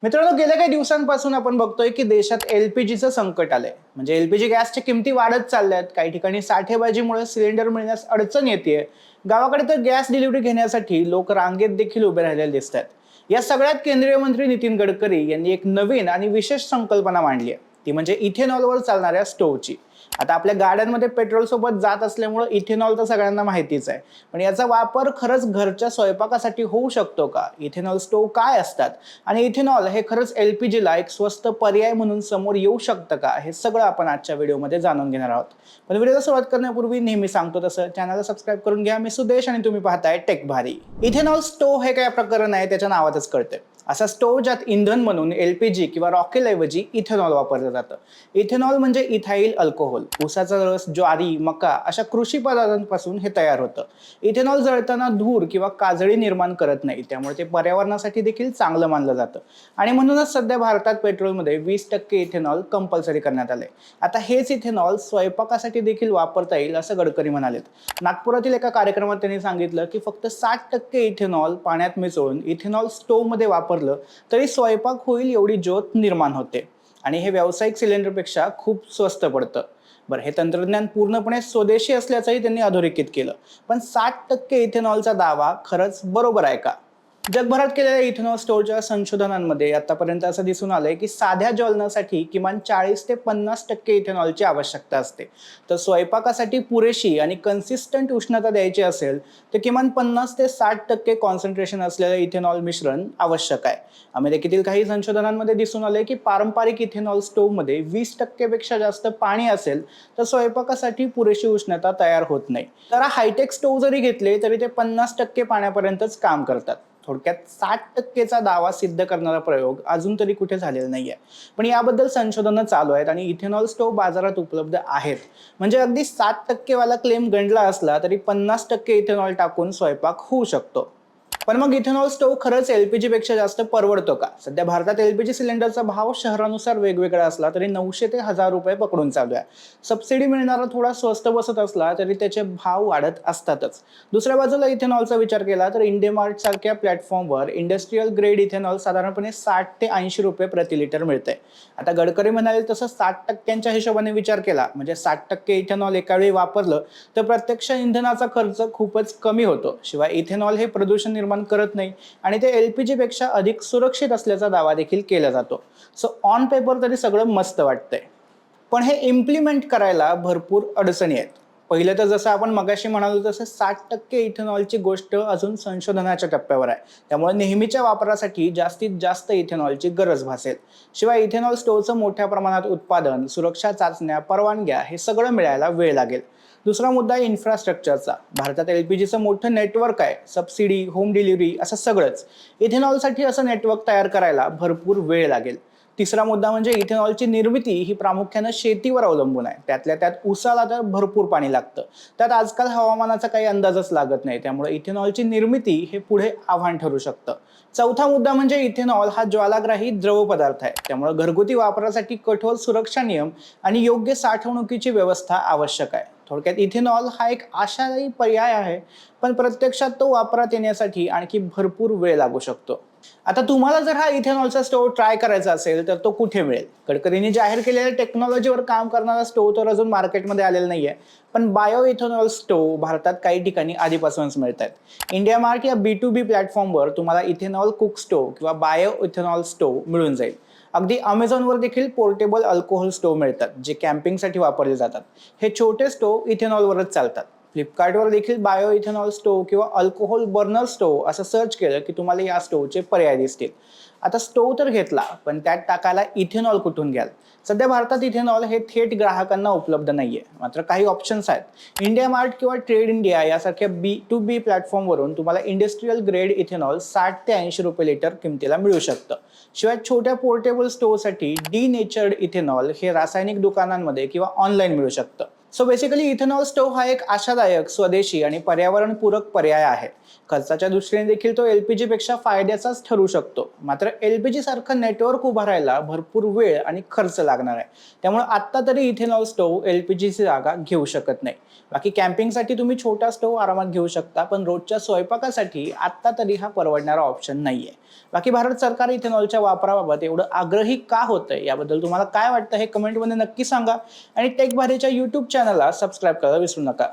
मित्रांनो, गेल्या काही दिवसांपासून आपण बघतोय की देशात एलपीजीचं संकट आलंय. म्हणजे एलपीजी गॅसच्या किमती वाढत चालल्यात. काही ठिकाणी साठेबाजीमुळे सिलेंडर मिळण्यास अडचण येतेय. गावाकडे तर गॅस डिलिव्हरी घेण्यासाठी लोक रांगेत देखील उभे राहिलेले दिसत आहेत. या सगळ्यात केंद्रीय मंत्री नितीन गडकरी यांनी एक नवीन आणि विशेष संकल्पना मांडली आहे. ती म्हणजे इथेनॉलवर चालणाऱ्या स्टोव्हची. आता आपल्या गाड्यांमध्ये पेट्रोल सोबत जात असल्यामुळे इथेनॉल तर सगळ्यांना माहितीच आहे. पण याचा वापर खरंच घरच्या स्वयंपाकासाठी होऊ शकतो का? इथेनॉल स्टोव्ह काय असतात? आणि इथेनॉल हे खरंच एलपीजीला एक स्वस्त पर्याय म्हणून समोर येऊ शकतं का? हे सगळं आपण आजच्या व्हिडिओमध्ये जाणून घेणार आहोत. पण व्हिडिओला सुरुवात करण्यापूर्वी नेहमी सांगतो तसं चॅनलला सबस्क्राईब करून घ्या. मी सुदेश आणि तुम्ही पाहताय टेक भारी. इथेनॉल स्टोव्ह हे काय प्रकरण आहे त्याच्या नावातच कळते. असा स्टोव्ह ज्यात इंधन म्हणून एलपीजी किंवा रॉकेल ऐवजी इथेनॉल वापरलं जातं. इथेनॉल म्हणजे इथाईल अल्कोहोल. ऊसाचा रस, ज्वारी, मका अशा कृषी पदार्थांपासून हे तयार होतं. इथेनॉल जळताना धूर किंवा काजळी निर्माण करत नाही, त्यामुळे ते पर्यावरणासाठी देखील चांगलं मानलं जातं. आणि म्हणूनच सध्या भारतात पेट्रोलमध्ये 20% इथेनॉल कंपल्सरी करण्यात आले. आता हेच इथेनॉल स्वयंपाकासाठी देखील वापरता येईल असं गडकरी म्हणालेत. नागपुरातील एका कार्यक्रमात त्यांनी सांगितलं की फक्त 60% इथेनॉल पाण्यात मिसळून इथेनॉल स्टोव्हमध्ये वापरलं तरी स्वयंपाक होईल एवढी ज्योत निर्माण होते. आणि हे व्यावसायिक सिलेंडरपेक्षा खूप स्वस्त पडतं. बरं, हे तंत्रज्ञान पूर्णपणे स्वदेशी असल्याचंही त्यांनी अधोरेखित केलं. पण 60% इथेनॉलचा दावा खरंच बरोबर आहे का? जगभरात केलेल्या इथेनॉल स्टोअरच्या संशोधनांमध्ये आतापर्यंत असं दिसून आलंय की साध्या ज्वलनासाठी किमान 40 ते 50% इथेनॉलची आवश्यकता असते. तर स्वयंपाकासाठी पुरेशी आणि कन्सिस्टंट उष्णता द्यायची असेल तर किमान 50 ते 60% कॉन्सन्ट्रेशन असलेलं इथेनॉल मिश्रण आवश्यक आहे. अमेरिकेतील काही संशोधनांमध्ये दिसून आले की पारंपरिक इथेनॉल स्टोव्हमध्ये 20% पेक्षा जास्त पाणी असेल तर स्वयंपाकासाठी पुरेशी उष्णता तयार होत नाही. तर हायटेक स्टोव्ह जरी घेतले तरी ते 50% पाण्यापर्यंतच काम करतात. थोडक्यात 60%चा दावा सिद्ध करणारा प्रयोग अजून तरी कुठे झालेला नाहीये. पण याबद्दल संशोधनं चालू आहेत आणि इथेनॉल स्टोव्ह बाजारात उपलब्ध आहेत. म्हणजे अगदी 7% वाला क्लेम गंडला असला तरी 50% इथेनॉल टाकून स्वयंपाक होऊ शकतो. पण मग इथेनॉल स्टोव्ह खरंच एलपीजी पेक्षा जास्त परवडतो का? सध्या भारतात एलपीजी सिलेंडरचा भाव शहरानुसार वेगवेगळा असला तरी 900 ते 1000 रुपये पकडून चालू आहे. सबसिडी मिळणारा थोडा स्वस्त बसत असला तरी त्याचे भाव वाढत असतातच. दुसऱ्या बाजूला इथेनॉलचा विचार केला तर इंडियामार्ट सारख्या प्लॅटफॉर्मवर इंडस्ट्रियल ग्रेड इथेनॉल साधारणपणे 60 ते 80 रुपये प्रति लिटर मिळते. आता गडकरी म्हणाले तसं 60%च्या हिशोबाने विचार केला म्हणजे 60% इथेनॉल एका वेळी वापरलं तर प्रत्यक्ष इंधनाचा खर्च खूपच कमी होतो. शिवाय इथेनॉल हे प्रदूषण निर्माण करत नाही आणि ते एलपीजी पेक्षा अधिक सुरक्षित असल्याचा दावा देखील केला जातो. सो ऑन पेपर तरी सगळं मस्त वाटतंय. पण हे इम्प्लिमेंट करायला भरपूर अडचणी आहेत. पहिलं तर जसं आपण मगाशी म्हणालो तसं 60% इथेनॉलची गोष्ट अजून संशोधनाच्या टप्प्यावर आहे. त्यामुळे नेहमीच्या वापरासाठी जास्तीत जास्त इथेनॉलची गरज भासेल. शिवाय इथेनॉल स्टोव्हचं मोठ्या प्रमाणात उत्पादन, सुरक्षा चाचण्या, परवानग्या हे सगळं मिळायला वेळ लागेल. दुसरा मुद्दा आहे इन्फ्रास्ट्रक्चरचा. भारतात एलपीजीचं मोठं नेटवर्क आहे. सबसिडी, होम डिलिव्हरी असं सगळंच. इथेनॉलसाठी असं नेटवर्क तयार करायला भरपूर वेळ लागेल. तिसरा मुद्दा म्हणजे इथेनॉलची निर्मिती ही प्रामुख्याने शेतीवर अवलंबून आहे. त्यातल्या त्यात ऊसाला तर भरपूर पाणी लागतं. त्यात आजकाल हवामानाचा काही अंदाजच लागत नाही. त्यामुळे इथेनॉलची निर्मिती हे पुढे आव्हान ठरू शकतं. चौथा मुद्दा म्हणजे इथेनॉल हा ज्वालाग्राही द्रव पदार्थ आहे. त्यामुळे घरगुती वापरासाठी कठोर सुरक्षा नियम आणि योग्य साठवणुकीची व्यवस्था आवश्यक आहे. थोडक्यात इथेनॉल हा एक आशादायी पर्याय आहे, पण प्रत्यक्षात तो वापरात येण्यासाठी आणखी भरपूर वेळ लागू शकतो. आता तुम्हाला जर हा इथेनॉलचा स्टोव्ह ट्राय करायचा असेल तर तो कुठे मिळेल? गडकरींनी जाहीर केलेल्या टेक्नॉलॉजीवर काम करणारा स्टोव्ह तर अजून मार्केटमध्ये आलेला नाहीये. पण बायो इथेनॉल स्टोव्ह भारतात काही ठिकाणी आधीपासूनच मिळतात. इंडिया मार्ट या B2B प्लॅटफॉर्मवर तुम्हाला इथेनॉल कुक स्टोव्ह किंवा बायो इथेनॉल स्टोव्ह मिळून जाईल. अगदी अमेझॉनवर देखील पोर्टेबल अल्कोहोल स्टोव्ह मिळतात जे कॅम्पिंगसाठी वापरले जातात. हे छोटे स्टोव्ह इथेनॉलवरच चालतात. फ्लिपकार्टवर देखील बायो इथेनॉल स्टोव्ह किंवा अल्कोहोल बर्नर स्टोव्ह असं सर्च केलं की तुम्हाला या स्टोव्हचे पर्याय दिसतील. आता स्टोव्ह तर घेतला, पण त्यात टाकायला इथेनॉल कुठून घ्याल? सध्या भारतात इथेनॉल हे थेट ग्राहकांना उपलब्ध नाहीये. मात्र काही ऑप्शन्स आहेत. इंडिया मार्ट किंवा ट्रेड इंडिया यासारख्या B2B प्लॅटफॉर्मवरून तुम्हाला इंडस्ट्रियल ग्रेड इथेनॉल 60 ते 80 रुपये लिटर किमतीला मिळू शकतं. शिवाय छोट्या पोर्टेबल स्टोव्हसाठी डिनेचर्ड इथेनॉल हे रासायनिक दुकानांमध्ये किंवा ऑनलाईन मिळू शकतं. सो बेसिकली इथेनॉल स्टोव्ह हा एक आशादायक, स्वदेशी आणि पर्यावरणपूरक पर्याय आहे. खर्चाच्या दृष्टीने देखील तो एलपीजी पेक्षा फायद्याचाच ठरू शकतो. मात्र एलपीजी सारखं नेटवर्क उभारायला भरपूर वेळ आणि खर्च लागणार आहे. त्यामुळे आत्ता तरी इथेनॉल स्टोव्ह एलपीजीची जागा घेऊ शकत नाही. बाकी कॅम्पिंगसाठी तुम्ही छोटा स्टोव्ह आरामात घेऊ शकता, पण रोजच्या स्वयंपाकासाठी आत्ता तरी हा परवडणारा ऑप्शन नाहीये. बाकी भारत सरकार इथेनॉलच्या वापराबाबत एवढं आग्रही का होतंय याबद्दल तुम्हाला काय वाटतं हे कमेंटमध्ये नक्की सांगा आणि टेक भारीच्या यूट्यूब चॅनलला सबस्क्राईब करायला विसरू नका.